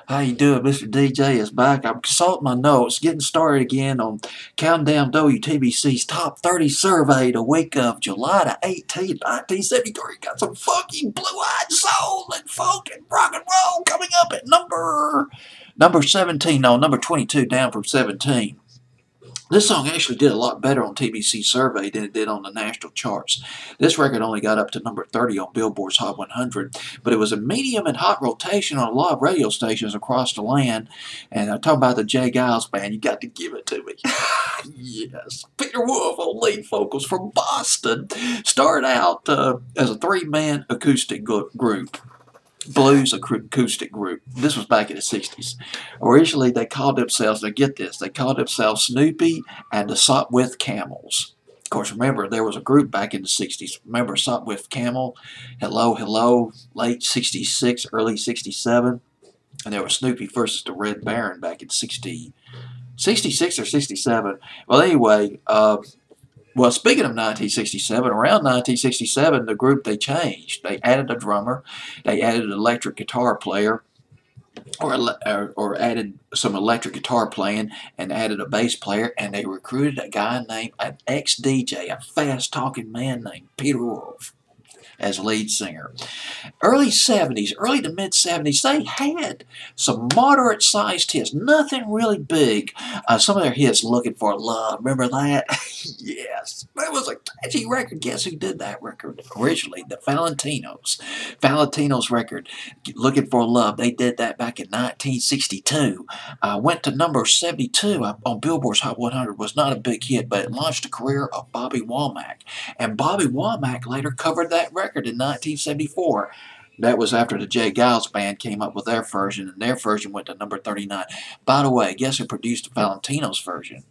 How you doing? Mr. DJ is back. I'm consulting my notes, getting started again on counting down WTBC's top 30 survey the week of July the 18th, 1973. Got some funky blue-eyed soul and funk and rock and roll coming up at number 17. No, number 22, down from 17. This song actually did a lot better on TBC survey than it did on the national charts. This record only got up to number 30 on Billboard's Hot 100, but it was a medium and hot rotation on a lot of radio stations across the land. And I'm talking about the J. Geils band. You got to give it to me. Yes. Peter Wolf on lead vocals from Boston. Started out as a three-man acoustic group. Blues acoustic group. This was back in the 60s. Originally, they called themselves, now get this, they called themselves Snoopy and the Sopwith Camels. Of course, remember, there was a group back in the 60s. Remember Sopwith Camel? Hello, hello, late 66, early 67. And there was Snoopy versus the Red Baron back in 66 or 67. Well, anyway, well, speaking of 1967, around 1967, the group, they changed. They added a drummer, they added an electric guitar player, or added some electric guitar playing, and added a bass player, and they recruited a guy named an ex-DJ, a fast-talking man named Peter Wolf, as lead singer. Early 70s, early to mid 70s, they had some moderate sized hits, nothing really big. Some of their hits, Looking for Love, remember that? Yes, that was a catchy record. Guess who did that record originally? The Valentinos. Valentino's record, Looking for Love, they did that back in 1962. Went to number 72 on Billboard's Hot 100. Was not a big hit, but it launched the career of Bobby Womack. And Bobby Womack later covered that record in 1974. That was after the J. Geils band came up with their version, and their version went to number 39. By the way, guess who produced Valentino's version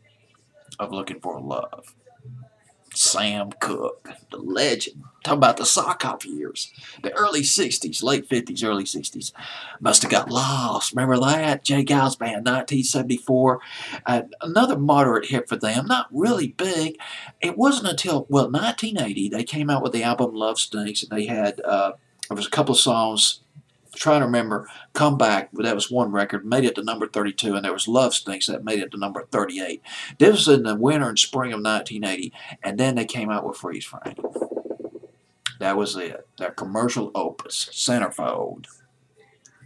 of Looking for Love? Sam Cooke, the legend. Talk about the sock off years. The early 60s, late 50s, early 60s. Must have got lost. Remember that? J. Geils Band, 1974. Another moderate hit for them. Not really big. It wasn't until, well, 1980, they came out with the album Love Stinks, and they had, there was a couple of songs, trying to remember, Come Back, that was one record, made it to number 32, and there was Love Stinks that made it to number 38. This was in the winter and spring of 1980, and then they came out with Freeze Frame. That was it. Their commercial opus, Centerfold,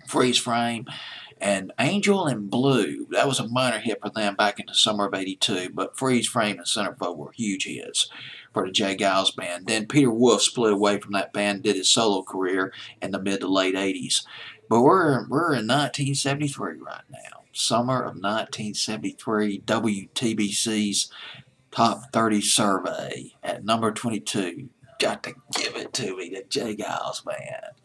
Freeze Frame, and Angel and Blue. That was a minor hit for them back in the summer of 82, but Freeze Frame and Centerfold were huge hits for the J. Geils band. Then Peter Wolf split away from that band, did his solo career in the mid to late 80s. But we're in 1973 right now. Summer of 1973, WTBC's Top 30 survey at number 22. Got to give it to me, the J. Geils band.